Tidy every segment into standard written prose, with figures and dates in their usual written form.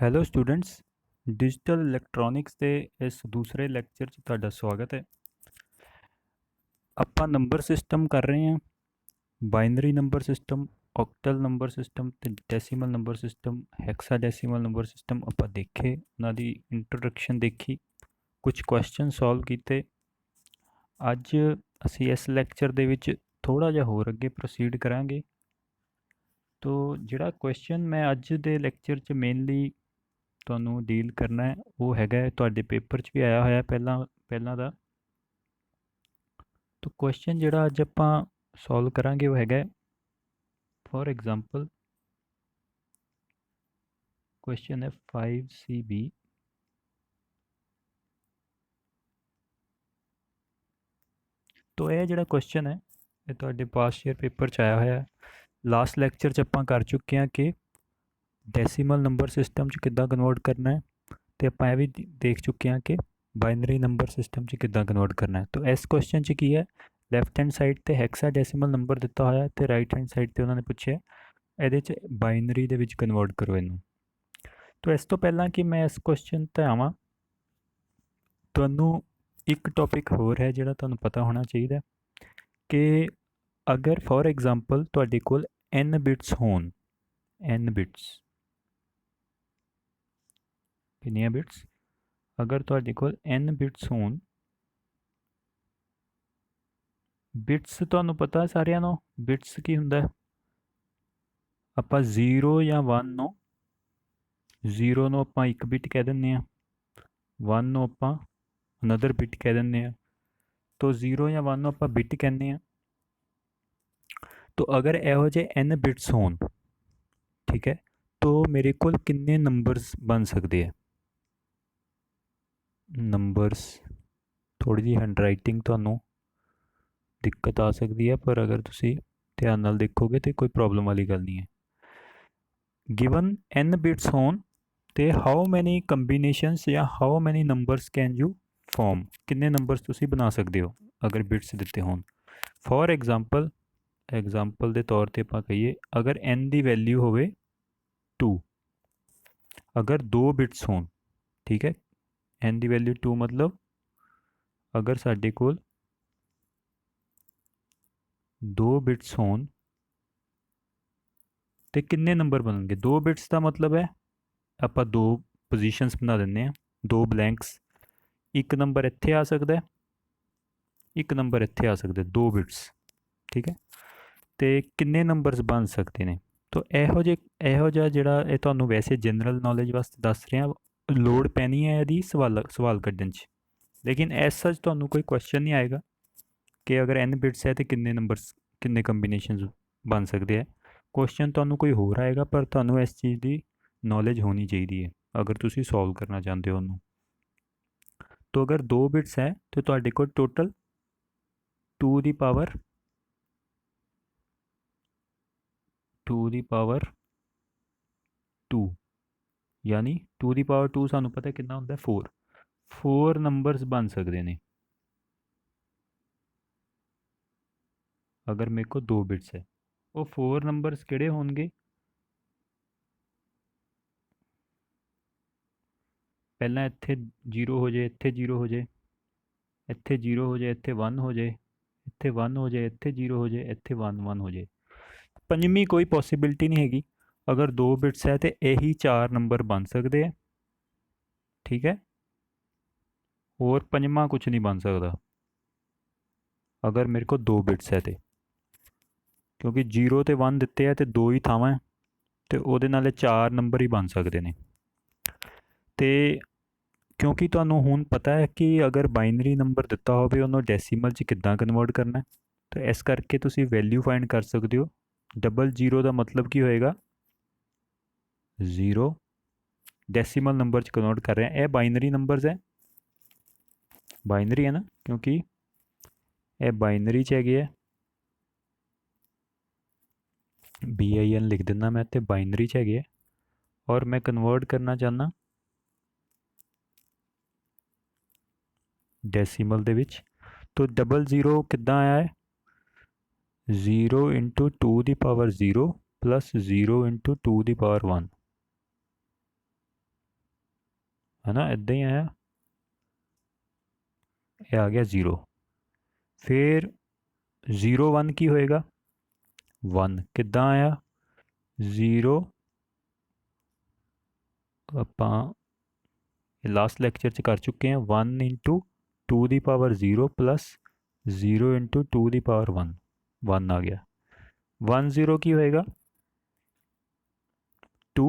Hello students, digital electronics ਦੇ ਇਸ ਦੂਸਰੇ ਲੈਕਚਰ 'ਚ ਤੁਹਾਡਾ ਸਵਾਗਤ ਹੈ। ਆਪਾਂ ਨੰਬਰ ਸਿਸਟਮ ਕਰ ਰਹੇ ਹਾਂ। Binary number system, octal number system ਤੇ decimal number system, hexadecimal number system ਆਪਾਂ ਦੇਖੇ, ਉਹਨਾਂ ਦੀ ਇੰਟਰੋਡਕਸ਼ਨ ਦੇਖੀ, ਕੁਝ ਕੁਐਸਚਨ ਸੋਲਵ ਕੀਤੇ। ਅੱਜ ਅਸੀਂ ਇਸ ਲੈਕਚਰ ਦੇ ਵਿੱਚ ਥੋੜ੍ਹਾ ਜਿਹਾ ਹੋਰ ਅੱਗੇ ਪ੍ਰੋਸੀਡ ਕਰਾਂਗੇ। ਤੋ ਜਿਹੜਾ ਕੁਐਸਚਨ ਮੈਂ ਅੱਜ ਦੇ ਲੈਕਚਰ 'ਚ ਮੇਨਲੀ ਤੁਹਾਨੂੰ ਡੀਲ ਕਰਨਾ ਹੈ ਉਹ ਹੈਗਾ ਤੁਹਾਡੇ ਪੇਪਰ 'ਚ ਵੀ ਆਇਆ ਹੋਇਆ ਪਹਿਲਾਂ ਦਾ। ਤੋ ਕੁਐਸਚਨ ਜਿਹੜਾ ਅੱਜ ਆਪਾਂ ਸੋਲਵ ਕਰਾਂਗੇ ਉਹ ਹੈਗਾ, ਫੋਰ ਐਗਜ਼ਾਮਪਲ ਕੁਐਸਚਨ ਹੈ 5CB। ਤੋ ਇਹ ਜਿਹੜਾ ਕੁਐਸਚਨ ਹੈ ਇਹ ਤੁਹਾਡੇ ਪਾਸਟ ਈਅਰ ਪੇਪਰ 'ਚ ਆਇਆ ਹੋਇਆ। ਲਾਸਟ ਲੈਕਚਰ 'ਚ ਆਪਾਂ ਕਰ ਚੁੱਕੇ ਹਾਂ ਕਿ ਡੈਸੀਮਲ ਨੰਬਰ ਸਿਸਟਮ 'ਚ ਕਿੱਦਾਂ ਕਨਵਰਟ ਕਰਨਾ ਹੈ, ਤੇ ਆਪਾਂ ਇਹ ਵੀ ਦੇਖ ਚੁੱਕੇ ਹਾਂ ਕਿ ਬਾਈਨਰੀ ਨੰਬਰ ਸਿਸਟਮ 'ਚ ਕਿੱਦਾਂ ਕਨਵਰਟ ਕਰਨਾ ਹੈ। ਤੋ ਇਸ ਕੁਐਸਚਨ 'ਚ ਕੀ ਹੈ, ਲੈਫਟ ਹੈਂਡ ਸਾਈਡ ਤੇ ਹੈਕਸਾਡੈਸੀਮਲ ਨੰਬਰ ਦਿੱਤਾ ਹੋਇਆ ਤੇ ਰਾਈਟ ਹੈਂਡ ਸਾਈਡ ਤੇ ਉਹਨਾਂ ਨੇ ਪੁੱਛਿਆ ਇਹਦੇ 'ਚ ਬਾਈਨਰੀ ਦੇ ਵਿੱਚ ਕਨਵਰਟ ਕਰੋ ਇਹਨੂੰ। ਤੋ ਇਸ ਤੋਂ ਪਹਿਲਾਂ ਕਿ ਮੈਂ ਇਸ ਕੁਐਸਚਨ ਤੇ ਆਵਾਂ, ਤੁਹਾਨੂੰ ਇੱਕ ਟੌਪਿਕ ਹੋਰ ਹੈ ਜਿਹੜਾ ਤੁਹਾਨੂੰ ਪਤਾ ਹੋਣਾ ਚਾਹੀਦਾ ਕਿ ਅਗਰ ਫੋਰ ਐਗਜ਼ਾਮਪਲ ਤੁਹਾਡੇ ਕੋਲ n ਬਿਟਸ ਹੋਣ, n ਬਿਟਸ, ਕਿੰਨੀਆਂ ਬਿਟਸ, ਅਗਰ ਤੁਹਾਡੇ ਕੋਲ n ਬਿਟਸ ਹੋਣ, ਬਿਟਸ ਤੁਹਾਨੂੰ ਪਤਾ ਸਾਰਿਆਂ ਨੂੰ ਬਿਟਸ ਕੀ ਹੁੰਦਾ, ਆਪਾਂ 0 ਜਾਂ 1 ਨੂੰ, 0 ਨੂੰ ਆਪਾਂ ਇੱਕ ਬਿਟ ਕਹਿ ਦਿੰਦੇ ਹਾਂ, 1 ਨੂੰ ਆਪਾਂ ਅਨਦਰ ਬਿਟ ਕਹਿ ਦਿੰਦੇ ਹਾਂ। ਤੋ 0 ਜਾਂ 1 ਨੂੰ ਆਪਾਂ ਬਿਟ ਕਹਿੰਦੇ ਹਾਂ। ਤੋ ਅਗਰ ਇਹੋ ਜਿਹੇ n ਬਿਟਸ ਹੋਣ, ਠੀਕ ਹੈ, ਤੋ ਮੇਰੇ ਕੋਲ ਕਿੰਨੇ ਨੰਬਰਸ ਬਣ ਸਕਦੇ ਆ। ਨੰਬਰਸ, ਥੋੜ੍ਹੀ ਜਿਹੀ ਹੈਂਡਰਾਈਟਿੰਗ ਤੁਹਾਨੂੰ ਦਿੱਕਤ ਆ ਸਕਦੀ ਹੈ, ਪਰ ਅਗਰ ਤੁਸੀਂ ਧਿਆਨ ਨਾਲ ਦੇਖੋਗੇ ਤਾਂ ਕੋਈ ਪ੍ਰੋਬਲਮ ਵਾਲੀ ਗੱਲ ਨਹੀਂ ਹੈ। ਗਿਵਨ n ਬਿਟਸ ਹੋਣ ਤੇ ਹਾਊ ਮੈਨੀ ਕੰਬੀਨੇਸ਼ਨਸ ਜਾਂ how many numbers can you form, ਕਿੰਨੇ ਨੰਬਰਸ ਤੁਸੀਂ ਬਣਾ ਸਕਦੇ ਹੋ ਅਗਰ ਬਿਟਸ ਦਿੱਤੇ ਹੋਣ। ਫੋਰ ਐਗਜ਼ਾਮਪਲ ਦੇ ਤੌਰ 'ਤੇ ਆਪਾਂ ਕਹੀਏ ਅਗਰ n ਦੀ ਵੈਲਿਊ ਹੋਵੇ 2, ਅਗਰ 2 ਬਿਟਸ ਹੋਣ, ਠੀਕ ਹੈ, n ਦੀ ਵੈਲਿਊ 2 ਮਤਲਬ ਅਗਰ ਸਾਡੇ ਕੋਲ 2 ਬਿਟਸ ਹੋਣ ਤੇ ਕਿੰਨੇ ਨੰਬਰ ਬਣਨਗੇ। 2 ਬਿਟਸ ਦਾ ਮਤਲਬ ਹੈ ਆਪਾਂ 2 ਪੋਜੀਸ਼ਨਸ ਬਣਾ ਦਿੰਦੇ ਹਾਂ, 2 ਬਲੈਂਕਸ, ਇੱਕ ਨੰਬਰ ਇੱਥੇ ਆ ਸਕਦਾ, ਇੱਕ ਨੰਬਰ ਇੱਥੇ ਆ ਸਕਦਾ, 2 ਬਿਟਸ, ਠੀਕ ਹੈ। ਤੇ ਕਿੰਨੇ ਨੰਬਰਸ ਬਣ ਸਕਦੇ ਨੇ। ਤੋ ਇਹੋ ਜਿਹਾ ਜਿਹੜਾ ਇਹ ਤੁਹਾਨੂੰ ਵੈਸੇ ਜਨਰਲ ਨੌਲੇਜ ਵਾਸਤੇ ਦੱਸ ਰਿਹਾ, ਲੋੜ ਪੈਣੀ ਹੈ ਇਹਦੀ ਸਵਾਲ ਕੱਢਣ 'ਚ, ਲੇਕਿਨ ਐਸ ਸੱਚ ਤੁਹਾਨੂੰ ਕੋਈ ਕੁਐਸਚਨ ਨਹੀਂ ਆਏਗਾ ਕਿ ਅਗਰ n ਬਿਟਸ ਹੈ ਤੇ ਕਿੰਨੇ ਨੰਬਰਸ, ਕਿੰਨੇ ਕੰਬੀਨੇਸ਼ਨਸ ਬਣ ਸਕਦੇ ਹੈ। ਕੁਐਸਚਨ ਤੁਹਾਨੂੰ ਕੋਈ ਹੋਰ ਆਏਗਾ, ਪਰ ਤੁਹਾਨੂੰ ਇਸ ਚੀਜ਼ ਦੀ ਨੌਲੇਜ ਹੋਣੀ ਚਾਹੀਦੀ ਹੈ ਅਗਰ ਤੁਸੀਂ ਸੋਲਵ ਕਰਨਾ ਚਾਹੁੰਦੇ ਹੋ ਉਹਨੂੰ। ਤੋ ਅਗਰ 2 ਬਿਟਸ ਹੈ ਤੇ ਤੁਹਾਡੇ ਕੋਲ ਟੋਟਲ 2 ਦੀ ਪਾਵਰ 2 ਯਾਨੀ 2 ਦੀ ਪਾਵਰ 2 ਸਾਨੂੰ ਪਤਾ ਕਿੰਨਾ ਹੁੰਦਾ, 4 ਨੰਬਰਸ ਬਣ ਸਕਦੇ ਨੇ ਅਗਰ ਮੇਰੇ ਕੋਲ 2 ਬਿਟਸ ਹੈ। ਉਹ 4 ਨੰਬਰਸ ਕਿਹੜੇ ਹੋਣਗੇ, ਪਹਿਲਾਂ ਇੱਥੇ 0 ਹੋ ਜਾਏ, ਇੱਥੇ 0 ਹੋ ਜਾਏ, ਇੱਥੇ 0 ਹੋ ਜਾਏ, ਇੱਥੇ 1 ਹੋ ਜਾਏ, ਇੱਥੇ 1 ਹੋ ਜਾਏ, ਇੱਥੇ 0 ਹੋ ਜਾਏ, ਇੱਥੇ 1 ਹੋ ਜਾਏ। ਪੰਜਵੀਂ ਕੋਈ ਪੋਸੀਬਿਲਿਟੀ ਨਹੀਂ ਹੈਗੀ। ਅਗਰ 2 ਬਿਟਸ ਹੈ ਤੇ ਇਹੀ 4 ਨੰਬਰ ਬਣ ਸਕਦੇ ਆ, ਠੀਕ ਹੈ, ਹੋਰ ਪੰਜਵਾਂ ਕੁਝ ਨਹੀਂ ਬਣ ਸਕਦਾ ਅਗਰ ਮੇਰੇ ਕੋਲ 2 ਬਿਟਸ ਹੈ ਤੇ, ਕਿਉਂਕਿ 0 ਤੇ 1 ਦਿੱਤੇ ਆ ਤੇ 2 ਹੀ ਥਾਵਾਂ ਤੇ ਉਹਦੇ ਨਾਲ 4 ਨੰਬਰ ਹੀ ਬਣ ਸਕਦੇ ਨੇ। ਤੇ ਕਿਉਂਕਿ ਤੁਹਾਨੂੰ ਹੁਣ ਪਤਾ ਹੈ ਕਿ ਅਗਰ ਬਾਈਨਰੀ ਨੰਬਰ ਦਿੱਤਾ ਹੋਵੇ ਉਹਨੂੰ ਡੈਸੀਮਲ 'ਚ ਕਿੱਦਾਂ ਕਨਵਰਟ ਕਰਨਾ, ਤਾਂ ਇਸ ਕਰਕੇ ਤੁਸੀਂ ਵੈਲਿਊ ਫਾਈਂਡ ਕਰ ਸਕਦੇ ਹੋ। 00 ਦਾ ਮਤਲਬ ਕੀ ਹੋਏਗਾ, 0 ਡੈਸੀਮਲ ਨੰਬਰ 'ਚ ਕਨਵਰਟ ਕਰ ਰਹੇ ਹਾਂ। ਇਹ ਬਾਈਨਰੀ ਨੰਬਰਸ ਹੈ, ਬਾਈਨਰੀ ਹੈ ਨਾ, ਕਿਉਂਕਿ ਇਹ ਬਾਈਨਰੀ 'ਚ ਹੈਗੇ ਹੈ, BIN ਲਿਖ ਦਿੰਦਾ ਮੈਂ, ਤੇ ਬਾਈਨਰੀ 'ਚ ਹੈਗੇ ਹੈ, ਔਰ ਮੈਂ ਕਨਵਰਟ ਕਰਨਾ ਚਾਹੁੰਦਾ ਡੈਸੀਮਲ ਦੇ ਵਿੱਚ। ਤੋ 00 ਕਿੱਦਾਂ ਆਇਆ ਹੈ, 0 ਇੰਟੂ 2 ਦੀ ਪਾਵਰ 0 ਪਲੱਸ 0 ਇੰਟੂ 2 ਦੀ ਪਾਵਰ 1, है ना, इदां ही आया, ये आ गया 0। फिर 0 1 की होएगा 1, किद्दां आया 0, ਆਪਾਂ लास्ट लैक्चर च कर चुके हैं 1 into 2 the power 0 plus 0 into 2 the power 1, 1 आ गया। 1 0 की होएगा 2,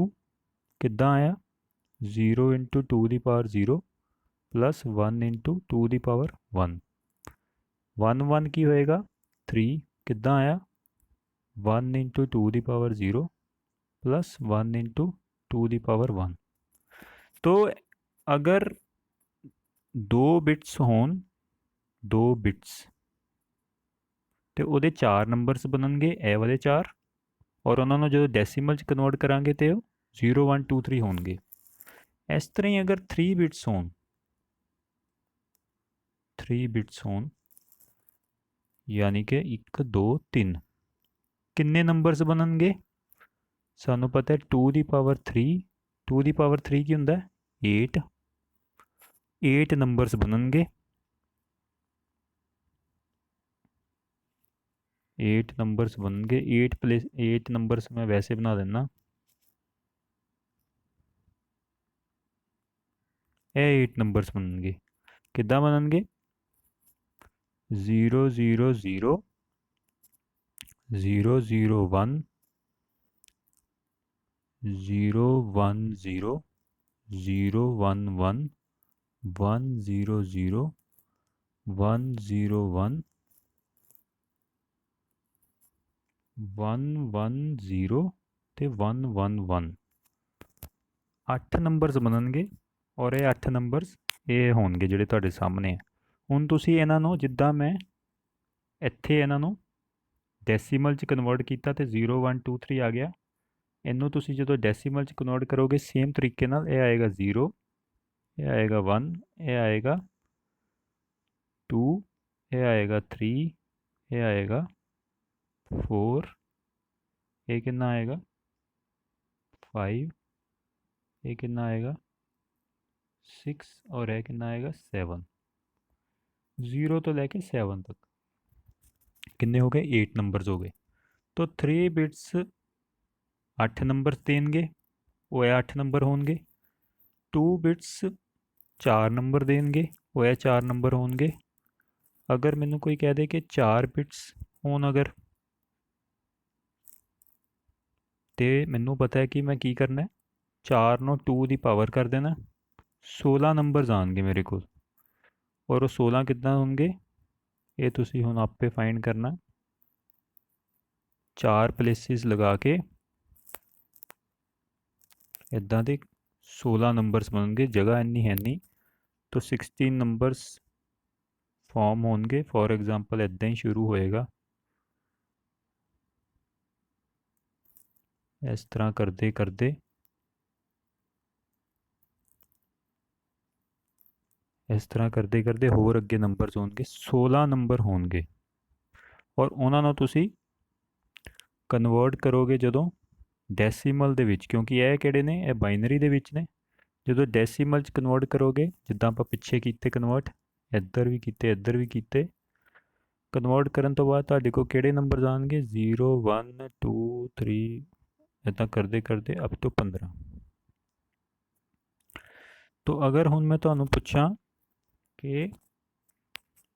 किद्दां आया 0 into 2 the power 0 plus 1 into 2 the power 1, 1 1 की होएगा 3, किद्दां आया 1 into 2 the power 0 plus 1 into 2 the power 1। तो अगर 2 बिट्स होन, 2 बिट्स तो ਉਹਦੇ 4 ਨੰਬਰਸ ਬਣਨਗੇ ਇਹ ਵਾਲੇ 4, ਔਰ ਉਹਨਾਂ ਨੂੰ ਜਦੋਂ ਡੈਸੀਮਲ 'ਚ ਕਨਵਰਟ ਕਰਾਂਗੇ ਤੇ ਉਹ 0 1 2 3 ਹੋਣਗੇ। ਇਸ ਤਰ੍ਹਾਂ ਹੀ ਅਗਰ 3 ਬਿਟਸ ਹੋਣ, 3 ਬਿਟਸ ਹੋਣ ਯਾਨੀ ਕਿ 1 2 3, ਕਿੰਨੇ ਨੰਬਰਸ ਬਣਨਗੇ? ਸਾਨੂੰ ਪਤਾ ਹੈ 2 ਦੀ ਪਾਵਰ 3, 2 ਦੀ ਪਾਵਰ 3 ਕੀ ਹੁੰਦਾ 8, 8 ਨੰਬਰਸ ਬਣਨਗੇ, 8 नंबर्स बन गए। 8 प्लस 8 नंबर्स मैं वैसे बना देना, ये 8 नंबर्स बननगे, किद्दां बननगे 0 0 0 0 0 1 0 1 0 0 1 1 1 0 0 1 0 1 1 1 0 ਤੇ 1 1 1, 8 ਨੰਬਰਸ ਬਣਨਗੇ ਔਰ ਇਹ 8 ਨੰਬਰਸ ਇਹ ਹੋਣਗੇ ਜਿਹੜੇ ਤੁਹਾਡੇ ਸਾਹਮਣੇ ਹੈ। ਹੁਣ ਤੁਸੀਂ ਇਹਨਾਂ ਨੂੰ ਜਿੱਦਾਂ ਮੈਂ ਇੱਥੇ ਇਹਨਾਂ ਨੂੰ ਡੈਸੀਮਲ 'ਚ ਕਨਵਰਟ ਕੀਤਾ ਤੇ 0 1 2 3 ਆ ਗਿਆ, ਇਹਨੂੰ ਤੁਸੀਂ ਜਦੋਂ ਡੈਸੀਮਲ 'ਚ ਕਨਵਰਟ ਕਰੋਗੇ ਸੇਮ ਤਰੀਕੇ ਨਾਲ ਇਹ ਆਏਗਾ 0, ਇਹ ਆਏਗਾ 1, ਇਹ ਆਏਗਾ 2, ਇਹ ਆਏਗਾ 3, ਇਹ ਆਏਗਾ 4, ਇਹ ਕਿੰਨਾ ਆਏਗਾ 5, ਇਹ ਕਿੰਨਾ ਆਏਗਾ 6 और ਇਹ ਕਿੰਨਾ ਆਏਗਾ 7। 0 ਤੋਂ ਲੈ ਕੇ 7 ਤੱਕ ਕਿੰਨੇ ਹੋ ਗਏ 8 ਨੰਬਰਸ ਹੋ ਗਏ। तो 3 बिट्स 8 नंबर देंगे, वो 8 नंबर होंगे। 2 बिट्स 4 नंबर देंगे, वो 4 नंबर होंगे। अगर मैनू कोई कह दे कि 4 बिट्स होन अगर, तो मैनू पता है कि मैं की करना है, 4 नो 2 की पावर कर देना, 16 नंबर आएंगे मेरे को, और वो 16 कितना होंगे ये तुसी हुण आपे फाइंड करना। 4 प्लेसिस लगा के इदां दे 16 नंबर्स बननगे, जगह इन्नी है नहीं तो 16 नंबर्स फॉर्म होंगे। फॉर एग्जांपल इदां ही शुरू होएगा, इस तरह करते करते इस तरह करते करते होर अगे नंबर्स होंगे, 16 नंबर होंगे, और उन्होंने तुसी कन्वर्ट करोगे जदों ਡੈਸੀਮਲ ਦੇ ਵਿੱਚ, ਕਿਉਂਕਿ ਇਹ ਕਿਹੜੇ ਨੇ ਇਹ ਬਾਈਨਰੀ ਦੇ ਵਿੱਚ ਨੇ। ਜਦੋਂ ਡੈਸੀਮਲ 'ਚ ਕਨਵਰਟ ਕਰੋਗੇ ਜਿੱਦਾਂ ਆਪਾਂ ਪਿੱਛੇ ਕੀਤੇ ਕਨਵਰਟ, ਇੱਧਰ ਵੀ ਕੀਤੇ ਇੱਧਰ ਵੀ ਕੀਤੇ, ਕਨਵਰਟ ਕਰਨ ਤੋਂ ਬਾਅਦ ਤੁਹਾਡੇ ਕੋਲ ਕਿਹੜੇ ਨੰਬਰ ਆਉਣਗੇ 0 1 2 3 ਇੱਦਾਂ ਕਰਦੇ ਕਰਦੇ ਅਪ ਟੂ 15। तो अगर ਹੁਣ ਮੈਂ ਤੁਹਾਨੂੰ ਪੁੱਛਾਂ ਕਿ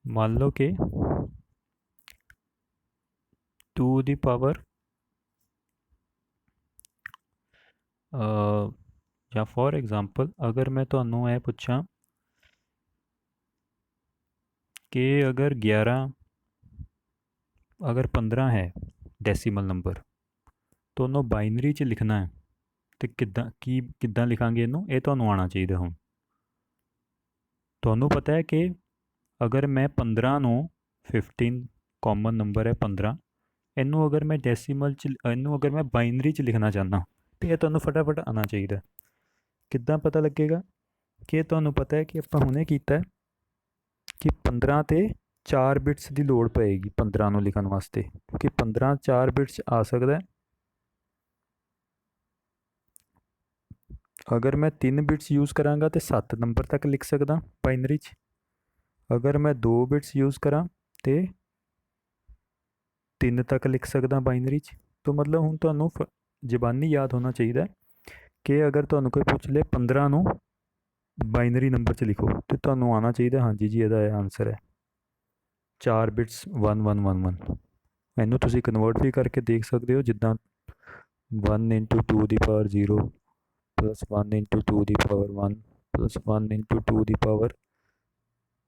ਮੰਨ ਲਓ ਕਿ 2 ਦੀ ਪਾਵਰ ਜਾਂ ਫੋਰ ਐਗਜ਼ਾਮਪਲ अगर मैं ਤੁਹਾਨੂੰ ਇਹ ਪੁੱਛਾਂ कि अगर 11 अगर 15 है डेसिमल नंबर तो ਉਹਨੂੰ ਬਾਈਨਰੀ 'ਚ ਲਿਖਣਾ ਹੈ ਤੇ ਕਿੱਦਾਂ ਲਿਖਾਂਗੇ ਇਹਨੂੰ, ਇਹ ਤੁਹਾਨੂੰ ਆਉਣਾ ਚਾਹੀਦਾ। ਹੁਣ ਤੁਹਾਨੂੰ ਪਤਾ ਹੈ ਕਿ ਅਗਰ ਮੈਂ 15 ਨੂੰ 15 ਕਾਮਨ ਨੰਬਰ ਹੈ 15, ਇਹਨੂੰ ਅਗਰ ਮੈਂ ਡੈਸੀਮਲ 'ਚ ਇਹਨੂੰ ਅਗਰ ਮੈਂ ਬਾਈਨਰੀ 'ਚ ਲਿਖਣਾ ਚਾਹੁੰਦਾ ਤੇ ਇਹ ਤੁਹਾਨੂੰ ਫਟਾਫਟ ਆਉਣਾ ਚਾਹੀਦਾ। ਕਿੱਦਾਂ ਪਤਾ ਲੱਗੇਗਾ ਕਿ ਤੁਹਾਨੂੰ ਪਤਾ ਹੈ ਕਿ ਆਪਾਂ ਹੁਣੇ ਕੀਤਾ ਕਿ 15 ਤੇ 4 ਬਿਟਸ ਦੀ ਲੋੜ ਪਏਗੀ 15 ਨੂੰ ਲਿਖਣ ਵਾਸਤੇ, ਕਿਉਂਕਿ 15 4 ਬਿਟਸ ਆ ਸਕਦਾ ਅਗਰ ਮੈਂ 3 ਬਿਟਸ ਯੂਜ਼ ਕਰਾਂਗਾ ਤਾਂ 7 ਨੰਬਰ ਤੱਕ ਲਿਖ ਸਕਦਾ ਬਾਈਨਰੀ 'ਚ। ਅਗਰ ਮੈਂ 2 ਬਿਟਸ ਯੂਜ਼ ਕਰਾਂ ਤਾਂ 3 ਤੱਕ ਲਿਖ ਸਕਦਾ ਬਾਈਨਰੀ 'ਚ। ਤਾਂ ਮਤਲਬ ਹੁਣ ਤੁਹਾਨੂੰ ਜ਼ਬਾਨੀ ਯਾਦ ਹੋਣਾ ਚਾਹੀਦਾ ਕਿ ਅਗਰ ਤੁਹਾਨੂੰ ਕੋਈ ਪੁੱਛ ਲੇ 15 ਨੂੰ ਬਾਈਨਰੀ ਨੰਬਰ 'ਚ ਲਿਖੋ ਤਾਂ ਤੁਹਾਨੂੰ ਆਉਣਾ ਚਾਹੀਦਾ ਹਾਂਜੀ ਜੀ ਇਹਦਾ ਇਹ ਆਨਸਰ ਹੈ 4 ਬਿਟਸ 1111। ਇਹਨੂੰ ਤੁਸੀਂ ਕਨਵਰਟ ਵੀ ਕਰਕੇ ਦੇਖ ਸਕਦੇ ਹੋ, ਜਿੱਦਾਂ 1 ਇੰਟੂ 2 ਦੀ ਪਾਵਰ 0 ਪਲੱਸ 1 ਇੰਟੂ 2 ਦੀ ਪਾਵਰ 1 ਪਲੱਸ 1 ਇੰਟੂ 2 ਦੀ ਪਾਵਰ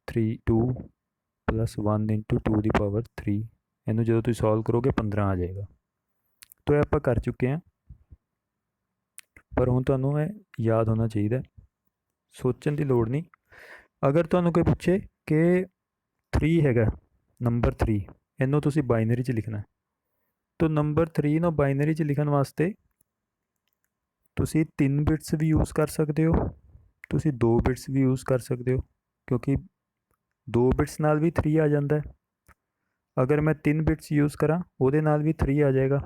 2 ਪਲੱਸ 1 ਇੰਟੂ 2 ਦੀ ਪਾਵਰ 3। ਇਹਨੂੰ ਜਦੋਂ ਤੁਸੀਂ ਸੋਲਵ ਕਰੋਗੇ 15 ਆ ਜਾਏਗਾ। ਤਾਂ ਇਹ ਆਪਾਂ ਕਰ ਚੁੱਕੇ ਹਾਂ, ਪਰ ਹੁਣ ਤੁਹਾਨੂੰ ਇਹ ਯਾਦ ਹੋਣਾ ਚਾਹੀਦਾ, ਸੋਚਣ ਦੀ ਲੋੜ ਨਹੀਂ। ਅਗਰ ਤੁਹਾਨੂੰ ਕੋਈ ਪੁੱਛੇ ਕਿ 3 ਹੈਗਾ ਨੰਬਰ 3, ਇਹਨੂੰ ਤੁਸੀਂ ਬਾਈਨਰੀ 'ਚ ਲਿਖਣਾ, ਤਾਂ ਨੰਬਰ 3 ਨੂੰ ਬਾਈਨਰੀ 'ਚ ਲਿਖਣ ਵਾਸਤੇ ਤੁਸੀਂ 3 ਬਿਟਸ ਵੀ ਯੂਜ਼ ਕਰ ਸਕਦੇ ਹੋ, ਤੁਸੀਂ 2 ਬਿਟਸ ਵੀ ਯੂਜ਼ ਕਰ ਸਕਦੇ ਹੋ, ਕਿਉਂਕਿ 2 ਬਿਟਸ ਨਾਲ ਵੀ 3 ਆ ਜਾਂਦਾ। ਅਗਰ ਮੈਂ 3 ਬਿਟਸ ਯੂਜ਼ ਕਰਾਂ ਉਹਦੇ ਨਾਲ ਵੀ 3 ਆ ਜਾਏਗਾ।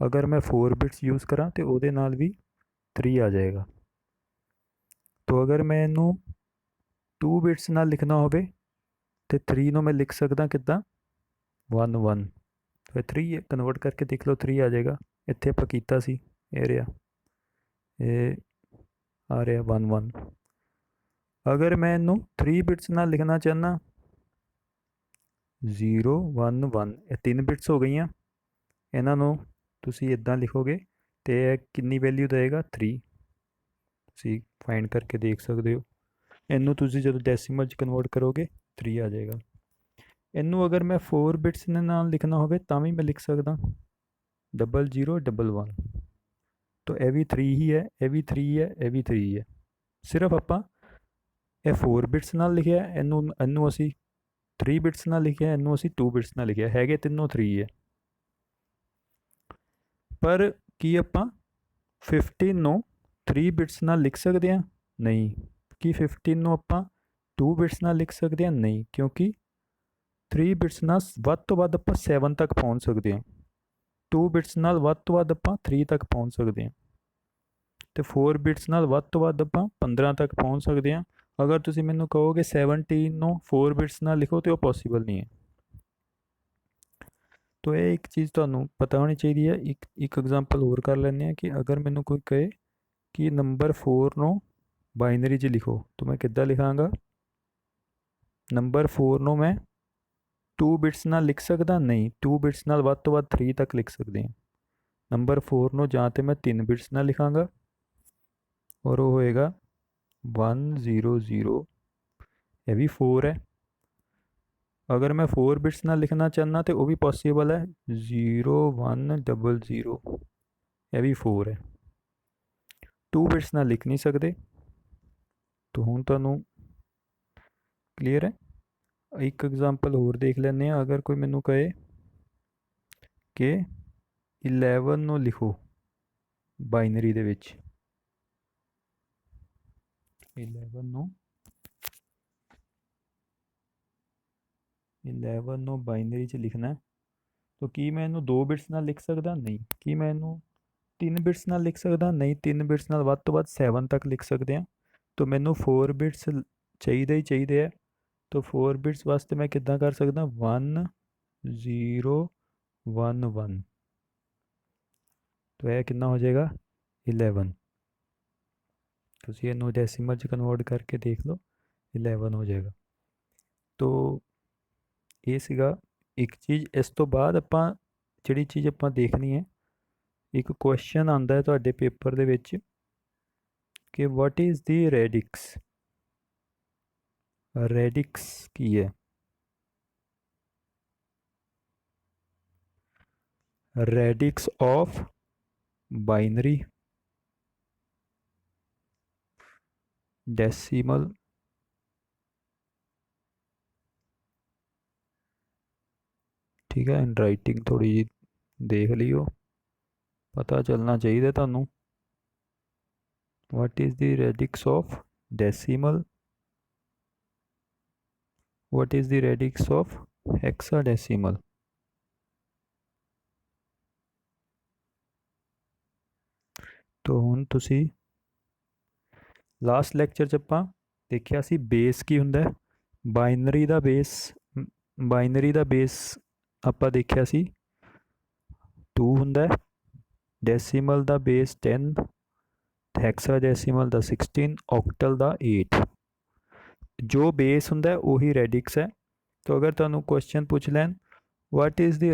ਅਗਰ ਮੈਂ 4 ਬਿਟਸ ਯੂਜ਼ ਕਰਾਂ ਤਾਂ ਉਹਦੇ ਨਾਲ ਵੀ 3 ਆ ਜਾਏਗਾ। ਤਾਂ ਅਗਰ ਮੈਂ ਇਹਨੂੰ 2 ਬਿਟਸ ਨਾਲ ਲਿਖਣਾ ਹੋਵੇ ਤੇ 3 ਨੂੰ ਮੈਂ ਲਿਖ ਸਕਦਾ ਕਿੱਦਾਂ 1 1। ਫਿਰ 3 ਕਨਵਰਟ ਕਰਕੇ ਦੇਖ ਲਓ 3 ਆ ਜਾਏਗਾ। ਇੱਥੇ ਆਪਾਂ ਕੀਤਾ ਸੀ, ਇਹ ਰਿਹਾ, ਇਹ ਆ ਰਿਹਾ 1 1। ਅਗਰ ਮੈਂ ਇਹਨੂੰ 3 ਬਿਟਸ ਨਾਲ ਲਿਖਣਾ ਚਾਹੁੰਦਾ 0 1 1, ਇਹ 3 ਬਿਟਸ ਹੋ ਗਈਆਂ। ਇਹਨਾਂ ਨੂੰ ਤੁਸੀਂ ਇੱਦਾਂ ਲਿਖੋਗੇ ਅਤੇ ਇਹ ਕਿੰਨੀ ਵੈਲਿਊ ਦੇਵੇਗਾ 3। ਤੁਸੀਂ ਫਾਈਂਡ ਕਰਕੇ ਦੇਖ ਸਕਦੇ ਹੋ। ਇਹਨੂੰ ਤੁਸੀਂ ਜਦੋਂ ਡੈਸੀਮਲ 'ਚ ਕਨਵਰਟ ਕਰੋਗੇ 3 ਆ ਜਾਏਗਾ। ਇਹਨੂੰ ਅਗਰ ਮੈਂ 4 ਬਿਟਸ ਦੇ ਨਾਲ ਲਿਖਣਾ ਹੋਵੇ ਤਾਂ ਵੀ ਮੈਂ ਲਿਖ ਸਕਦਾ 00 11। ਤਾਂ ਇਹ ਵੀ 3 ਹੀ ਹੈ, ਇਹ ਵੀ 3 ਹੈ, ਇਹ ਵੀ 3 ਹੈ। ਸਿਰਫ ਆਪਾਂ ਇਹ 4 ਬਿਟਸ ਨਾਲ ਲਿਖਿਆ, ਇਹਨੂੰ ਅਸੀਂ 3 ਬਿਟਸ ਨਾਲ ਲਿਖਿਆ, ਇਹਨੂੰ ਅਸੀਂ 2 ਬਿਟਸ ਨਾਲ ਲਿਖਿਆ, ਹੈਗੇ ਤਿੰਨੋਂ 3 ਹੈ। ਪਰ ਕੀ ਆਪਾਂ 15 ਨੂੰ 3 ਬਿਟਸ ਨਾਲ ਲਿਖ ਸਕਦੇ ਹਾਂ? ਨਹੀਂ। ਕੀ 15 ਨੂੰ ਆਪਾਂ 2 ਬਿਟਸ ਨਾਲ ਲਿਖ ਸਕਦੇ ਹਾਂ? ਨਹੀਂ, ਕਿਉਂਕਿ 3 ਬਿਟਸ ਨਾਲ ਵੱਧ ਤੋਂ ਵੱਧ ਆਪਾਂ 7 ਤੱਕ ਪਹੁੰਚ ਸਕਦੇ ਹਾਂ। 2 ਬਿਟਸ ਨਾਲ ਵੱਧ ਤੋਂ ਵੱਧ ਆਪਾਂ 3 ਤੱਕ ਪਹੁੰਚ ਸਕਦੇ ਹਾਂ, ਅਤੇ 4 ਬਿਟਸ ਨਾਲ ਵੱਧ ਤੋਂ ਵੱਧ ਆਪਾਂ 15 ਤੱਕ ਪਹੁੰਚ ਸਕਦੇ ਹਾਂ। ਅਗਰ ਤੁਸੀਂ ਮੈਨੂੰ ਕਹੋਗੇ 17 ਨੂੰ 4 ਬਿਟਸ ਨਾਲ ਲਿਖੋ ਤਾਂ ਉਹ ਪੋਸੀਬਲ ਨਹੀਂ ਹੈ। ਤਾਂ ਇਹ ਇੱਕ ਚੀਜ਼ ਤੁਹਾਨੂੰ ਪਤਾ ਹੋਣੀ ਚਾਹੀਦੀ ਹੈ। ਇੱਕ ਐਗਜ਼ਾਮਪਲ ਹੋਰ ਕਰ ਲੈਂਦੇ ਹਾਂ ਕਿ ਅਗਰ ਮੈਨੂੰ ਕੋਈ ਕਹੇ ਕਿ ਨੰਬਰ 4 ਨੂੰ ਬਾਈਨਰੀ 'ਚ ਲਿਖੋ ਤਾਂ ਮੈਂ ਕਿੱਦਾਂ ਲਿਖਾਂਗਾ? ਨੰਬਰ 4 ਨੂੰ ਮੈਂ 2 ਬਿਟਸ ਨਾਲ ਲਿਖ ਸਕਦਾ? ਨਹੀਂ, 2 ਬਿਟਸ ਨਾਲ ਵੱਧ ਤੋਂ ਵੱਧ 3 ਤੱਕ ਲਿਖ ਸਕਦੇ ਹਾਂ। ਨੰਬਰ 4 ਨੂੰ ਜਾਂ ਤਾਂ ਮੈਂ 3 ਬਿਟਸ ਨਾਲ ਲਿਖਾਂਗਾ ਔਰ ਉਹ ਹੋਏਗਾ 1 0 0, ਇਹ ਵੀ 4 ਹੈ। ਅਗਰ ਮੈਂ 4 ਬਿਟਸ ਨਾਲ ਲਿਖਣਾ ਚਾਹੁੰਦਾ ਤਾਂ ਉਹ ਵੀ ਪੋਸੀਬਲ ਹੈ 0 1 0 0, ਇਹ ਵੀ 4 ਹੈ। 2 ਬਿਟਸ ਨਾਲ ਲਿਖ ਨਹੀਂ ਸਕਦੇ। ਤਾਂ ਹੁਣ ਤੁਹਾਨੂੰ ਕਲੀਅਰ ਹੈ। ਇੱਕ ਐਗਜ਼ਾਮਪਲ ਹੋਰ ਦੇਖ ਲੈਂਦੇ ਹਾਂ। ਅਗਰ ਕੋਈ ਮੈਨੂੰ ਕਹੇ ਕਿ 11 ਨੂੰ ਲਿਖੋ ਬਾਈਨਰੀ ਦੇ ਵਿੱਚ, 11 ਨੂੰ ਬਾਈਨਰੀ 'ਚ ਲਿਖਣਾ, ਤਾਂ ਕੀ ਮੈਂ ਇਹਨੂੰ 2 ਬਿਟਸ ਨਾਲ ਲਿਖ ਸਕਦਾ? ਨਹੀਂ। ਕੀ ਮੈਂ ਇਹਨੂੰ 3 ਬਿਟਸ ਨਾਲ ਲਿਖ ਸਕਦਾ? ਨਹੀਂ। 3 ਬਿਟਸ ਨਾਲ ਵੱਧ ਤੋਂ ਵੱਧ 7 ਤੱਕ ਲਿਖ ਸਕਦੇ ਹਾਂ। ਤਾਂ ਮੈਨੂੰ 4 ਬਿਟਸ ਚਾਹੀਦੇ ਹੀ ਚਾਹੀਦੇ ਹੈ। ਤਾਂ 4 ਬਿਟਸ ਵਾਸਤੇ ਮੈਂ ਕਿੱਦਾਂ ਕਰ ਸਕਦਾ 1 0 1 1, ਤਾਂ ਇਹ ਕਿੰਨਾ ਹੋ ਜਾਏਗਾ 11। ਤੁਸੀਂ ਇਹਨੂੰ ਡੈਸੀਮਲ 'ਚ ਕਨਵਰਟ ਕਰਕੇ ਦੇਖ ਲਓ 11 ਹੋ ਜਾਏਗਾ। ਤੋ ਇਹ ਸੀਗਾ ਇੱਕ ਚੀਜ਼। ਇਸ ਤੋਂ ਬਾਅਦ ਆਪਾਂ ਜਿਹੜੀ ਚੀਜ਼ ਆਪਾਂ ਦੇਖਣੀ ਹੈ, ਇੱਕ ਕੁਐਸਚਨ ਆਉਂਦਾ ਹੈ ਤੁਹਾਡੇ ਪੇਪਰ ਦੇ ਵਿੱਚ ਕਿ ਵਾਟ ਇਜ਼ ਦੀ ਰੈਡਿਕਸ। ਰੈਡਿਕਸ ਕੀ ਹੈ? ਰੈਡਿਕਸ ਆਫ ਬਾਈਨਰੀ ਡੈਸੀਮਲ ਠੀਕ ਹੈ। ਹੈਂਡ ਰਾਈਟਿੰਗ ਥੋੜ੍ਹੀ ਜਿਹੀ ਦੇਖ ਲਿਓ, ਪਤਾ ਚੱਲਣਾ ਚਾਹੀਦਾ ਤੁਹਾਨੂੰ। What is the radix of decimal, what is the radix of hexadecimal। तो ਹੁਣ ਤੁਸੀਂ ਲਾਸਟ ਲੈਕਚਰ 'ਚ ਆਪਾਂ ਦੇਖਿਆ ਸੀ ਬੇਸ ਕੀ ਹੁੰਦਾ ਹੈ। ਬਾਈਨਰੀ ਦਾ ਬੇਸ ਆਪਾਂ ਦੇਖਿਆ ਸੀ 2 ਹੁੰਦਾ ਹੈ, ਡੈਸੀਮਲ ਦਾ ਬੇਸ 10, ਹੈਕਸਾਡੈਸੀਮਲ ਦਾ 16, ਔਕਟਲ ਦਾ 8। ਜੋ ਬੇਸ ਹੁੰਦਾ ਉਹੀ ਰੈਡਿਕਸ ਹੈ। तो अगर ਤੁਹਾਨੂੰ क्वेश्चन पूछ ਲੈਣ what is the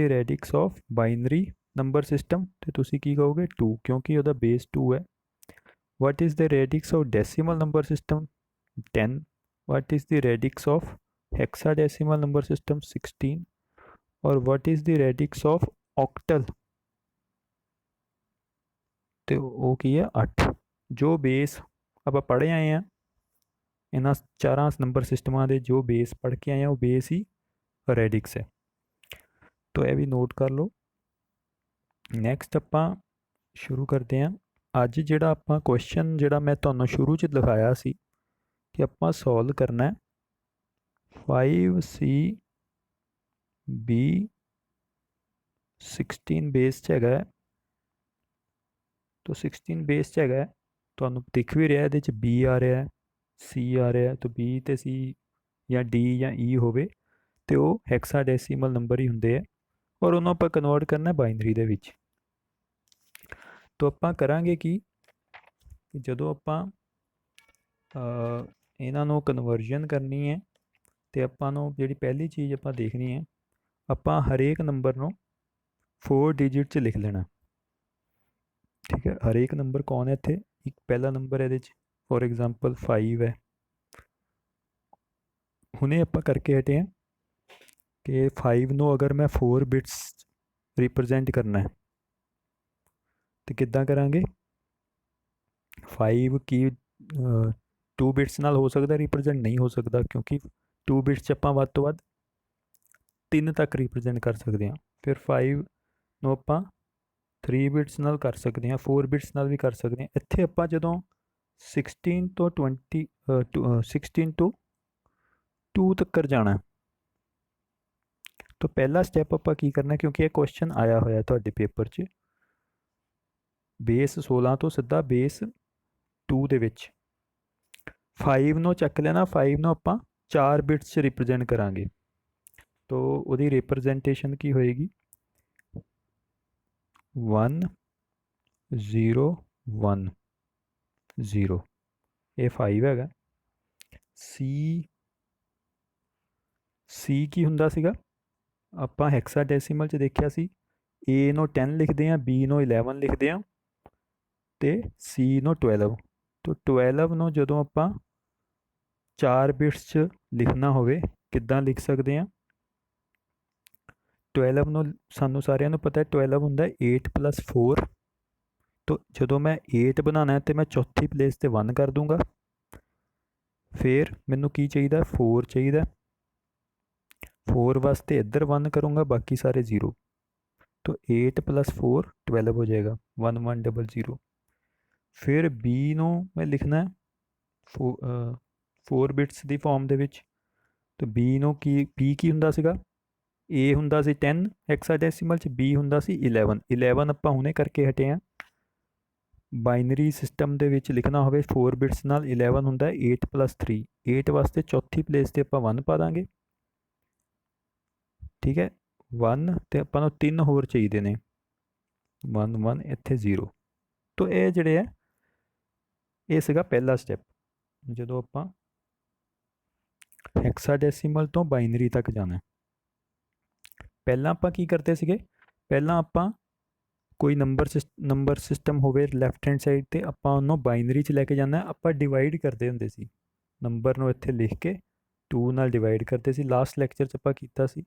radix of binary number system, तो ਤੁਸੀਂ ਕੀ ਕਹੋਗੇ 2, ਕਿਉਂਕਿ ਉਹਦਾ ਬੇਸ 2 ਹੈ। What is the radix of decimal number system 10, what is the radix of hexadecimal number system 16, और what is the radix of octal, तो वो की है 8। जो बेस ਆਪਾਂ ਪੜ੍ਹੇ ਆਏ ਹਾਂ ਇਹਨਾਂ ਚਾਰਾਂ ਨੰਬਰ ਸਿਸਟਮਾਂ ਦੇ, ਜੋ ਬੇਸ ਪੜ੍ਹ ਕੇ ਆਏ ਆ ਉਹ ਬੇਸ ਹੀ ਰੈਡਿਕਸ ਹੈ। ਤੋ ਇਹ ਵੀ ਨੋਟ ਕਰ ਲਓ। ਨੈਕਸਟ ਆਪਾਂ ਸ਼ੁਰੂ ਕਰਦੇ ਹਾਂ। ਅੱਜ ਜਿਹੜਾ ਆਪਾਂ ਕੁਐਸਚਨ ਜਿਹੜਾ ਮੈਂ ਤੁਹਾਨੂੰ ਸ਼ੁਰੂ 'ਚ ਦਿਖਾਇਆ ਸੀ ਕਿ ਆਪਾਂ ਸੋਲਵ ਕਰਨਾ 5C B 16 ਬੇਸ 'ਚ ਹੈਗਾ। ਤੋ 16 ਬੇਸ 'ਚ ਹੈਗਾ, ਤੁਹਾਨੂੰ ਦਿਖ ਵੀ ਰਿਹਾ ਇਹਦੇ 'ਚ B ਆ ਰਿਹਾ, C ਆ ਰਿਹਾ। ਤਾਂ B ਤੇ C ਜਾਂ D ਜਾਂ E ਹੋਵੇ ਤੇ ਉਹ ਹੈਕਸਾਡੈਸੀਮਲ ਨੰਬਰ ਹੀ ਹੁੰਦੇ ਆ, ਔਰ ਉਹਨੂੰ ਆਪਾਂ ਕਨਵਰਟ ਕਰਨਾ ਬਾਈਨਰੀ ਦੇ ਵਿੱਚ। ਤਾਂ ਆਪਾਂ ਕਰਾਂਗੇ ਕਿ ਜਦੋਂ ਆਪਾਂ ਇਹਨਾਂ ਨੂੰ ਕਨਵਰਜਨ ਕਰਨੀ ਹੈ ਤੇ ਆਪਾਂ ਨੂੰ ਜਿਹੜੀ ਪਹਿਲੀ ਚੀਜ਼ ਆਪਾਂ ਦੇਖਣੀ ਹੈ, ਆਪਾਂ ਹਰੇਕ ਨੰਬਰ ਨੂੰ 4 ਡਿਜਿਟ 'ਚ ਲਿਖ ਲੈਣਾ। ਠੀਕ ਹੈ, ਹਰੇਕ ਨੰਬਰ ਕੌਣ ਹੈ ਇੱਥੇ, ਇੱਕ ਪਹਿਲਾ ਨੰਬਰ ਇਹਦੇ 'ਚ ਫੋਰ ਐਗਜ਼ਾਮਪਲ 5 ਹੈ। ਹੁਣੇ ਆਪਾਂ ਕਰਕੇ ਹਟੇ ਹਾਂ ਕਿ 5 ਨੂੰ ਅਗਰ ਮੈਂ 4 ਬਿਟਸ ਰਿਪਰਜੈਂਟ ਕਰਨਾ ਹੈ ਤੇ ਕਿੱਦਾਂ ਕਰਾਂਗੇ। 5 ਕੀ 2 ਬਿਟਸ ਨਾਲ ਹੋ ਸਕਦਾ ਰਿਪਰਜੈਂਟ, ਨਹੀਂ ਹੋ ਸਕਦਾ, ਕਿਉਂਕਿ 2 ਬਿਟਸ 'ਚ ਆਪਾਂ ਵੱਧ ਤੋਂ ਵੱਧ 3 ਤੱਕ ਰਿਪਰਜੈਂਟ ਕਰ ਸਕਦੇ ਹਾਂ। ਫਿਰ 5 ਨੂੰ ਆਪਾਂ 3 ਬਿਟਸ ਨਾਲ ਕਰ ਸਕਦੇ ਹਾਂ, 4 ਬਿਟਸ ਨਾਲ ਵੀ ਕਰ ਸਕਦੇ ਹਾਂ। ਇੱਥੇ ਆਪਾਂ ਜਦੋਂ 16 ਤੋਂ 16 ਤੋਂ 2 ਤੱਕ ਜਾਣਾ, ਤਾਂ ਪਹਿਲਾ ਸਟੈਪ ਆਪਾਂ ਕੀ ਕਰਨਾ, ਕਿਉਂਕਿ ਇਹ ਕੁਐਸਚਨ ਆਇਆ ਹੋਇਆ ਤੁਹਾਡੇ ਪੇਪਰ 'ਚ ਬੇਸ 16 ਤੋਂ ਸਿੱਧਾ ਬੇਸ 2 ਦੇ ਵਿੱਚ 5 ਨੂੰ ਚੱਕ ਲੈਣਾ। 5 ਨੂੰ ਆਪਾਂ 4 ਬਿਟਸ 'ਚ ਰਿਪਰਜੈਂਟ ਕਰਾਂਗੇ, ਤਾਂ ਉਹਦੀ ਰਿਪਰਜੈਂਟੇਸ਼ਨ ਕੀ ਹੋਏਗੀ 1 0 1 0। ਇਹ 5 ਹੈਗਾ। C ਕੀ ਹੁੰਦਾ ਸੀਗਾ, ਆਪਾਂ ਹੈਕਸਾਡੈਸੀਮਲ 'ਚ ਦੇਖਿਆ ਸੀ A ਨੂੰ 10 ਲਿਖਦੇ ਹਾਂ, B ਨੂੰ 11 ਲਿਖਦੇ ਹਾਂ ਤੇ C ਨੂੰ 12। ਤਾਂ 12 ਨੂੰ ਜਦੋਂ ਆਪਾਂ 4 ਬਿਟਸ 'ਚ ਲਿਖਣਾ ਹੋਵੇ ਕਿੱਦਾਂ ਲਿਖ ਸਕਦੇ ਹਾਂ। 12 ਨੂੰ ਸਾਨੂੰ ਸਾਰਿਆਂ ਨੂੰ ਪਤਾ 12 ਹੁੰਦਾ 8 + 4। ਤਾਂ ਜਦੋਂ ਮੈਂ 8 ਬਣਾਉਣਾ ਤੇ ਮੈਂ ਚੌਥੀ ਪਲੇਸ 'ਤੇ 1 ਕਰ ਦੂੰਗਾ। ਫਿਰ ਮੈਨੂੰ ਕੀ ਚਾਹੀਦਾ 4 ਚਾਹੀਦਾ, 4 ਵਾਸਤੇ ਇੱਧਰ 1 ਕਰੂੰਗਾ, ਬਾਕੀ ਸਾਰੇ 0। तो 8 + 4 12 हो जाएगा, 1 1 0 0। ਫਿਰ B ਨੂੰ ਮੈਂ ਲਿਖਣਾ 4 ਬਿਟਸ ਦੀ ਫਾਰਮ ਦੇ ਵਿੱਚ। ਤਾਂ B ਨੂੰ B ਕੀ ਹੁੰਦਾ ਸੀਗਾ, A ਹੁੰਦਾ ਸੀ 10 ਹੈਕਸਾਡੈਸੀਮਲ 'ਚ, B ਹੁੰਦਾ ਸੀ 11। 11 ਆਪਾਂ ਹੁਣੇ ਕਰਕੇ ਹਟੇ ਹਾਂ। ਬਾਈਨਰੀ ਸਿਸਟਮ ਦੇ ਵਿੱਚ ਲਿਖਣਾ ਹੋਵੇ 4 ਬਿਟਸ ਨਾਲ 11 ਹੁੰਦਾ 8 + 3। 8 ਵਾਸਤੇ ਚੌਥੀ ਪਲੇਸ 'ਤੇ ਆਪਾਂ 1 ਪਾ ਦਾਂਗੇ। ਠੀਕ ਹੈ, 1 ਤੇ ਆਪਾਂ ਨੂੰ 3 ਹੋਰ ਚਾਹੀਦੇ ਨੇ, 1 1 ਇੱਥੇ 0। ਤਾਂ ਇਹ ਜਿਹੜੇ ਹੈ ਇਹ ਸੀਗਾ ਪਹਿਲਾ ਸਟੈਪ, ਜਦੋਂ ਆਪਾਂ ਹੈਕਸਾਡੈਸੀਮਲ ਤੋਂ ਬਾਈਨਰੀ ਤੱਕ ਜਾਣਾ। ਪਹਿਲਾਂ ਆਪਾਂ ਕੀ ਕਰਦੇ ਸੀਗੇ, ਪਹਿਲਾਂ ਆਪਾਂ ਕੋਈ ਨੰਬਰ ਸਿਸਟਮ ਹੋਵੇ ਲੈਫਟ ਹੈਂਡ ਸਾਈਡ 'ਤੇ, ਆਪਾਂ ਉਹਨੂੰ ਬਾਈਨਰੀ 'ਚ ਲੈ ਕੇ ਜਾਣਾ। ਆਪਾਂ ਡਿਵਾਈਡ ਕਰਦੇ ਹੁੰਦੇ ਸੀ ਨੰਬਰ ਨੂੰ, ਇੱਥੇ ਲਿਖ ਕੇ 2 ਨਾਲ ਡਿਵਾਈਡ ਕਰਦੇ ਸੀ। ਲਾਸਟ ਲੈਕਚਰ 'ਚ ਆਪਾਂ ਕੀਤਾ ਸੀ।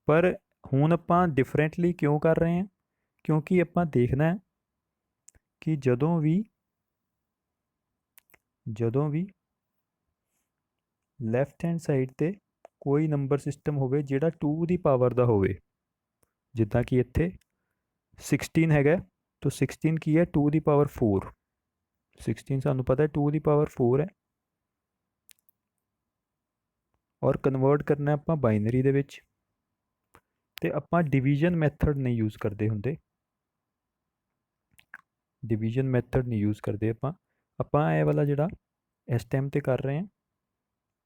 ਪਰ ਹੁਣ ਆਪਾਂ ਡਿਫਰੈਂਟਲੀ ਕਿਉਂ ਕਰ ਰਹੇ ਹਾਂ, ਕਿਉਂਕਿ ਆਪਾਂ ਦੇਖਣਾ ਕਿ ਜਦੋਂ ਵੀ ਲੈਫਟ ਹੈਂਡ ਸਾਈਡ 'ਤੇ ਕੋਈ ਨੰਬਰ ਸਿਸਟਮ ਹੋਵੇ ਜਿਹੜਾ 2 ਦੀ ਪਾਵਰ ਦਾ ਹੋਵੇ, ਜਿੱਦਾਂ ਕਿ ਇੱਥੇ 16 ਹੈਗਾ, ਤਾਂ 16 ਕੀ ਹੈ 2 ਦੀ ਪਾਵਰ 4। 16 ਸਾਨੂੰ ਪਤਾ ਹੈ 2 ਦੀ ਪਾਵਰ 4 ਹੈ, ਔਰ ਕਨਵਰਟ ਕਰਨਾ ਆਪਾਂ ਬਾਈਨਰੀ ਦੇ ਵਿੱਚ। ਤੇ ਆਪਾਂ ਡਿਵੀਜ਼ਨ ਮੈਥਡ ਨਹੀਂ ਯੂਜ਼ ਕਰਦੇ ਹੁੰਦੇ। ਡਿਵੀਜ਼ਨ ਮੈਥਡ ਨਹੀਂ ਯੂਜ਼ ਕਰਦੇ ਆਪਾਂ ਇਹ ਵਾਲਾ ਜਿਹੜਾ ਇਸ ਟਾਈਮ ਤੇ ਕਰ ਰਹੇ ਹਾਂ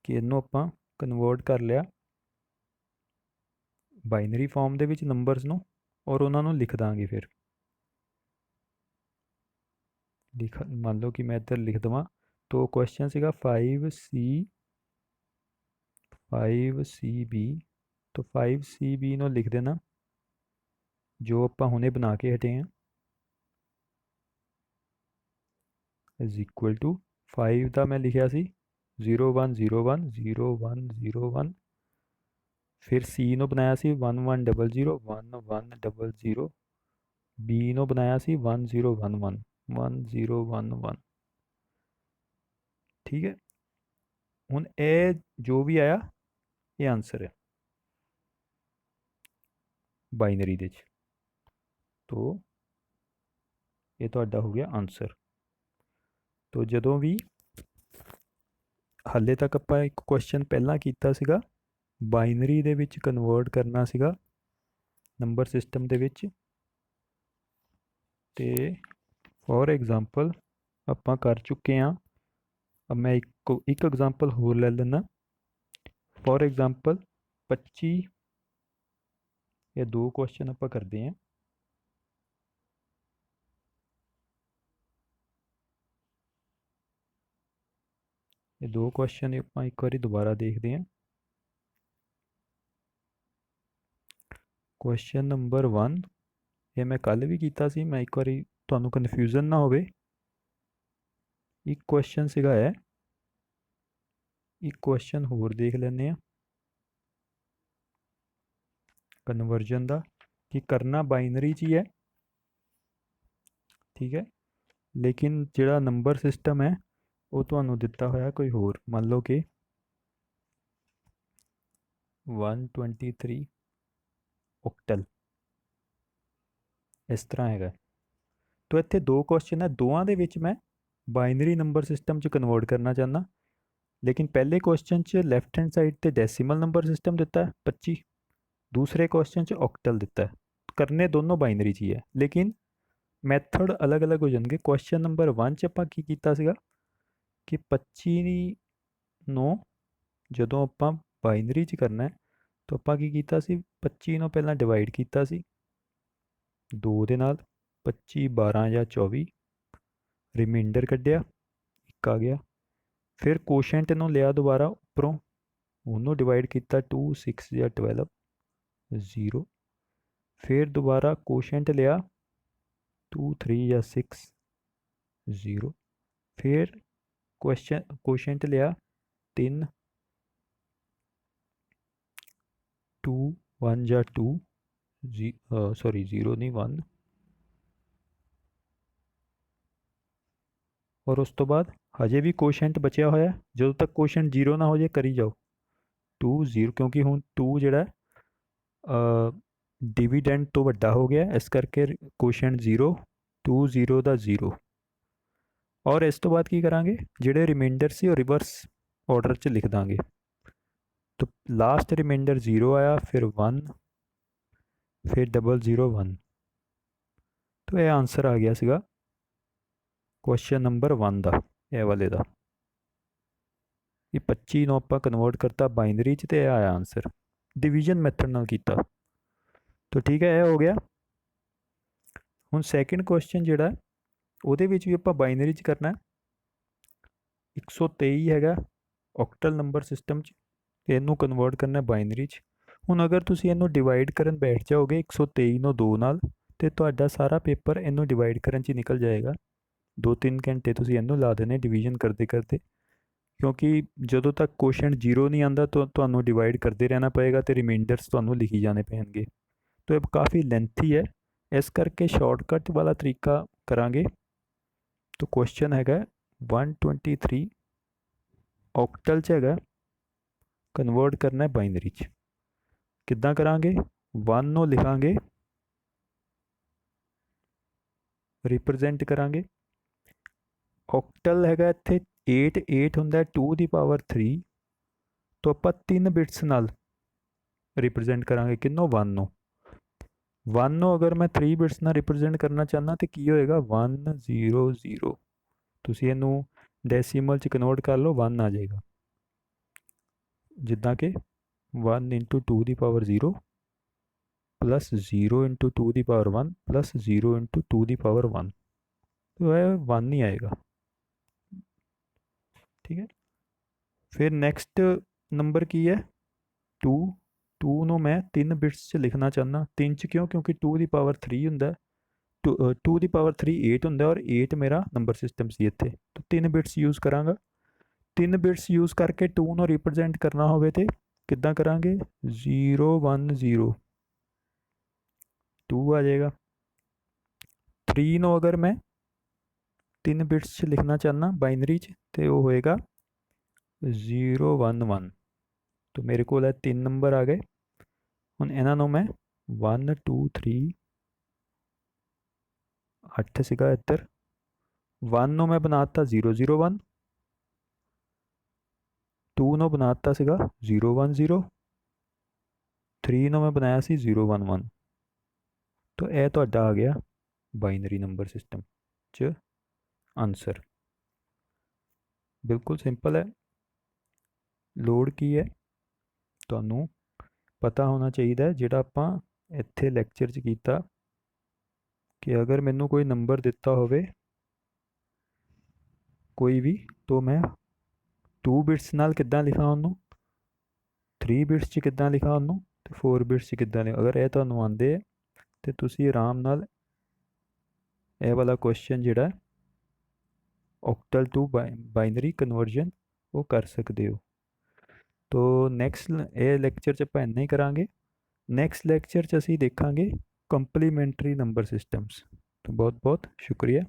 ਕਿ ਇਹਨੂੰ ਆਪਾਂ ਕਨਵਰਟ ਕਰ ਲਿਆ ਬਾਈਨਰੀ ਫਾਰਮ ਦੇ ਵਿੱਚ ਨੰਬਰਸ ਨੂੰ ਔਰ ਉਹਨਾਂ ਨੂੰ ਲਿਖ ਦਾਂਗੇ। ਫਿਰ ਮੰਨ ਲਓ ਕਿ ਮੈਂ ਇੱਧਰ ਲਿਖ ਦੇਵਾਂ। तो क्वेश्चन ਸੀਗਾ 5CB, तो 5CB ਨੂੰ ਲਿਖ ਦੇਣਾ ਜੋ ਆਪਾਂ ਹੁਣੇ ਬਣਾ ਕੇ ਹਟੇ ਹਾਂ ਇਜ਼ ਇਕੁਅਲ ਟੂ 5 ਦਾ ਮੈਂ ਲਿਖਿਆ ਸੀ 0101 0101, ਫਿਰ C ਨੂੰ ਬਣਾਇਆ ਸੀ 1100 1100, B ਨੂੰ ਬਣਾਇਆ ਸੀ 1011 1011। ਠੀਕ ਹੈ, ਹੁਣ ਇਹ ਜੋ ਵੀ ਆਇਆ ਇਹ ਆਨਸਰ ਹੈ ਬਾਈਨਰੀ ਦੇ 'ਚ। ਤੋ ਇਹ ਤੁਹਾਡਾ ਹੋ ਗਿਆ ਆਨਸਰ। ਤੋ ਜਦੋਂ ਵੀ ਹਾਲੇ ਤੱਕ ਆਪਾਂ ਇੱਕ ਕੁਐਸਚਨ ਪਹਿਲਾਂ ਕੀਤਾ ਸੀਗਾ ਬਾਈਨਰੀ ਦੇ ਵਿੱਚ ਕਨਵਰਟ ਕਰਨਾ ਸੀਗਾ ਨੰਬਰ ਸਿਸਟਮ ਦੇ ਵਿੱਚ, ਤੇ ਫੋਰ ਐਗਜ਼ਾਮਪਲ ਆਪਾਂ ਕਰ ਚੁੱਕੇ ਹਾਂ। अब मैं एक एग्जांपल होर ले लेना। फॉर एग्जांपल 25, ये दो क्वेश्चन आप करते हैं। ये दो क्वेश्चन आप एक बार दोबारा देखते हैं। क्वेश्चन नंबर 1 ये मैं कल भी किया सी, मैं एक बार तुहानू कन्फ्यूजन ना होवे। एक क्वेश्चन सीगा है, एक क्वेश्चन होर देख लेने हैं कन्वर्जन का कि करना बाइनरी च ही है। ठीक है, लेकिन जिहड़ा नंबर सिस्टम है वो तुहानू दिता होया कोई होर। मान लो कि 123 ऑक्टल इस तरह है। तो इत्थे दो क्वेश्चन है, दोवां दे विच मैं बाइनरी नंबर सिस्टम च कन्वर्ट करना चाहना, लेकिन पहले क्वेश्चन च लैफ्ट हैंड साइड ते डेसीमल नंबर सिस्टम दिता है 25, दूसरे क्वेश्चन च ऑक्टल दिता है। करने दोनों बाइनरी च ही है, लेकिन मैथड अलग अलग हो जाएंगे। क्वेश्चन नंबर 1 च आपां की कीता सीगा कि 25 ਨੂੰ ਜਦੋਂ ਆਪਾਂ ਬਾਈਨਰੀ 'ਚ ਕਰਨਾ ਤਾਂ ਆਪਾਂ ਕੀ ਕੀਤਾ ਸੀ 25 ਨੂੰ ਪਹਿਲਾਂ ਡਿਵਾਈਡ ਕੀਤਾ ਸੀ 2 ਦੇ ਨਾਲ, 25 12 ਜਾਂ 24, ਰਿਮਾਈਂਡਰ ਕੱਢਿਆ 1 ਆ ਗਿਆ। ਫਿਰ ਕੋਸ਼ੈਂਟ ਨੂੰ ਲਿਆ ਦੁਬਾਰਾ ਉੱਪਰੋਂ, ਉਹਨੂੰ ਡਿਵਾਈਡ ਕੀਤਾ 2 6 ਜਾਂ 12 0। ਫਿਰ ਦੁਬਾਰਾ ਕੋਸ਼ੈਂਟ ਲਿਆ 2 3 ਜਾਂ 6 0। ਫਿਰ कोशेंट लिया 3 2 1 या 2 सॉरी 0 नहीं 1, और उस तो बाद हजे भी कोशेंट बचा होया। जो तक कोशेंट 0 ना हो जाए करी जाओ 2 0, क्योंकि हुण 2 जिहड़ा डिविडेंड तो वड्डा हो गया, इस करके कोशेंट 0 2 0 दा 0। और इस तो बाद की करांगे जिहड़े रिमाइंडर सी वो रिवर्स ऑर्डर च लिख दांगे। तो लास्ट रिमाइंडर 0 आया, फिर 1, फिर 001। तो यह आंसर आ गया सीगा क्वेश्चन नंबर 1 का, यह वाले का कि 25 ਨੂੰ ਆਪਾਂ कन्वर्ट करता बाइनरी च, तो यह आया आंसर डिवीजन मैथड नाल कीता। तो ठीक है, यह हो गया। हुण सैकेंड क्वेश्चन जिहड़ा ਉਹਦੇ ਵਿੱਚ ਵੀ ਆਪਾਂ ਬਾਈਨਰੀ 'ਚ ਕਰਨਾ 123 ਹੈਗਾ ऑक्टल नंबर सिस्टम 'ਚ, ਤੇ ਇਹਨੂੰ ਕਨਵਰਟ ਕਰਨਾ ਬਾਈਨਰੀ 'ਚ। ਹੁਣ ਅਗਰ ਤੁਸੀਂ ਇਹਨੂੰ ਡਿਵਾਈਡ ਕਰਨ ਬੈਠ ਜਾਓਗੇ 123 ਨੂੰ 2 ਨਾਲ, ਤੇ ਤੁਹਾਡਾ ਸਾਰਾ ਪੇਪਰ ਇਹਨੂੰ ਡਿਵਾਈਡ ਕਰਨ 'ਚ ਨਿਕਲ ਜਾਏਗਾ। 2-3 ਘੰਟੇ ਤੁਸੀਂ ਇਹਨੂੰ ਲਾ ਦੇਣੇ ਡਿਵੀਜ਼ਨ ਕਰਦੇ ਕਰਦੇ, ਕਿਉਂਕਿ ਜਦੋਂ ਤੱਕ ਕੁਐਸਚਨ 0 ਨਹੀਂ ਆਉਂਦਾ ਤੁਹਾਨੂੰ ਡਿਵਾਈਡ ਕਰਦੇ ਰਹਿਣਾ ਪਏਗਾ ਤੇ ਰਿਮਾਈਂਡਰਸ ਤੁਹਾਨੂੰ ਲਿਖੀ ਜਾਣੇ ਪੈਣਗੇ। तो ਇਹ ਕਾਫੀ ਲੈਂਥੀ ਹੈ, ਇਸ ਕਰਕੇ ਸ਼ਾਰਟਕਟ ਵਾਲਾ ਤਰੀਕਾ ਕਰਾਂਗੇ। तो क्वेश्चन हैगा 123 ऑक्टल च हैगा, कन्वर्ट करना है बाइनरी च। किद्दां करांगे 1 ਨੂੰ लिखांगे, रिप्रजेंट करांगे। ऑक्टल हैगा इत्थे 8 हुंदा 2 ਦੀ पावर 3, तो ਆਪਾਂ 3 बिट्स नाल रिप्रजेंट करांगे किन्नों 1 ਨੂੰ। 1 ਨੂੰ ਅਗਰ ਮੈਂ 3 ਬਿਟਸ ਨਾਲ ਰਿਪਰੈਜ਼ੈਂਟ ਕਰਨਾ ਚਾਹੁੰਦਾ ਤੇ ਕੀ ਹੋਏਗਾ 1 0 0। ਤੁਸੀਂ ਇਹਨੂੰ ਡੈਸੀਮਲ ਚ ਕਨਵਰਟ ਕਰ ਲਓ 1 ਆ ਜਾਏਗਾ, ਜਿੱਦਾਂ ਕਿ 1 ਇੰਟੂ 2 ਦੀ ਪਾਵਰ 0 प्लस 0 इंटू 2 ਦੀ ਪਾਵਰ 1 प्लस 0 इंटू 2 ਦੀ ਪਾਵਰ 1, तो ਇਹ 1 ਹੀ ਆਏਗਾ। ਠੀਕ ਹੈ, ਫਿਰ ਨੈਕਸਟ ਨੰਬਰ ਕੀ ਹੈ 2। 2 ਨੂੰ ਮੈਂ 3 ਬਿਟਸ 'ਚ ਲਿਖਣਾ ਚਾਹੁੰਦਾ। 3 'ਚ ਕਿਉਂ? ਕਿਉਂਕਿ 2 ਦੀ ਪਾਵਰ 3 ਹੁੰਦਾ, 2 ਦੀ ਪਾਵਰ 3 8 ਹੁੰਦਾ, ਔਰ 8 ਮੇਰਾ ਨੰਬਰ ਸਿਸਟਮ ਸੀ ਇੱਥੇ, ਤਾਂ 3 ਬਿਟਸ ਯੂਜ਼ ਕਰਾਂਗਾ। 3 ਬਿਟਸ ਯੂਜ਼ ਕਰਕੇ 2 ਨੂੰ ਰਿਪਰੈਜ਼ੈਂਟ ਕਰਨਾ ਹੋਵੇ ਤੇ ਕਿੱਦਾਂ ਕਰਾਂਗੇ 0 1 0, 2 ਆ ਜਾਏਗਾ। 3 ਨੂੰ ਅਗਰ ਮੈਂ 3 ਬਿਟਸ 'ਚ ਲਿਖਣਾ ਚਾਹੁੰਦਾ ਬਾਈਨਰੀ 'ਚ, ਤੇ ਉਹ ਹੋਏਗਾ 0 1 1। तो मेरे को 3 नंबर आ गए। ਹੁਣ ਇਹਨਾਂ ਨੂੰ ਮੈਂ 1 2 3 8 ਸੀਗਾ ਇੱਧਰ, 1 ਨੂੰ ਮੈਂ ਬਣਾਤਾ 0 0 1, 2 ਨੂੰ ਬਣਾਤਾ ਸੀਗਾ 0 1 0, 3 ਨੂੰ ਮੈਂ ਬਣਾਇਆ ਸੀ 0 1 1। ਤਾਂ ਇਹ ਤੁਹਾਡਾ ਆ ਗਿਆ ਬਾਈਨਰੀ ਨੰਬਰ ਸਿਸਟਮ 'ਚ ਆਨਸਰ। ਬਿਲਕੁਲ ਸਿੰਪਲ ਹੈ। ਲੋੜ ਕੀ ਹੈ ਤੁਹਾਨੂੰ ਪਤਾ ਹੋਣਾ ਚਾਹੀਦਾ, ਜਿਹੜਾ ਆਪਾਂ ਇੱਥੇ ਲੈਕਚਰ 'ਚ ਕੀਤਾ ਕਿ ਅਗਰ ਮੈਨੂੰ ਕੋਈ ਨੰਬਰ ਦਿੱਤਾ ਹੋਵੇ ਕੋਈ ਵੀ, ਤਾਂ ਮੈਂ 2 ਬਿਟਸ ਨਾਲ ਕਿੱਦਾਂ ਲਿਖਾਂ ਉਹਨੂੰ, 3 ਬਿਟਸ 'ਚ ਕਿੱਦਾਂ ਲਿਖਾਂ ਉਹਨੂੰ, ਤੇ 4 ਬਿਟਸ 'ਚ ਕਿੱਦਾਂ ਲਿਖਾਂ। ਅਗਰ ਇਹ ਤੁਹਾਨੂੰ ਆਉਂਦੇ ਹੈ ਤੇ ਤੁਸੀਂ ਆਰਾਮ ਨਾਲ ਇਹ ਵਾਲਾ ਕੁਐਸਚਨ ਜਿਹੜਾ ऑक्टल टू ਬਾਈਨਰੀ ਕਨਵਰਜਨ ਉਹ ਕਰ ਸਕਦੇ ਹੋ। ਤੋ ਨੈਕਸਟ ਇਹ ਲੈਕਚਰ 'ਚ ਆਪਾਂ ਇੰਨਾ ਹੀ ਕਰਾਂਗੇ। ਨੈਕਸਟ ਲੈਕਚਰ 'ਚ ਅਸੀਂ ਦੇਖਾਂਗੇ ਕੰਪਲੀਮੈਂਟਰੀ ਨੰਬਰ ਸਿਸਟਮਸ। तो बहुत बहुत शुक्रिया।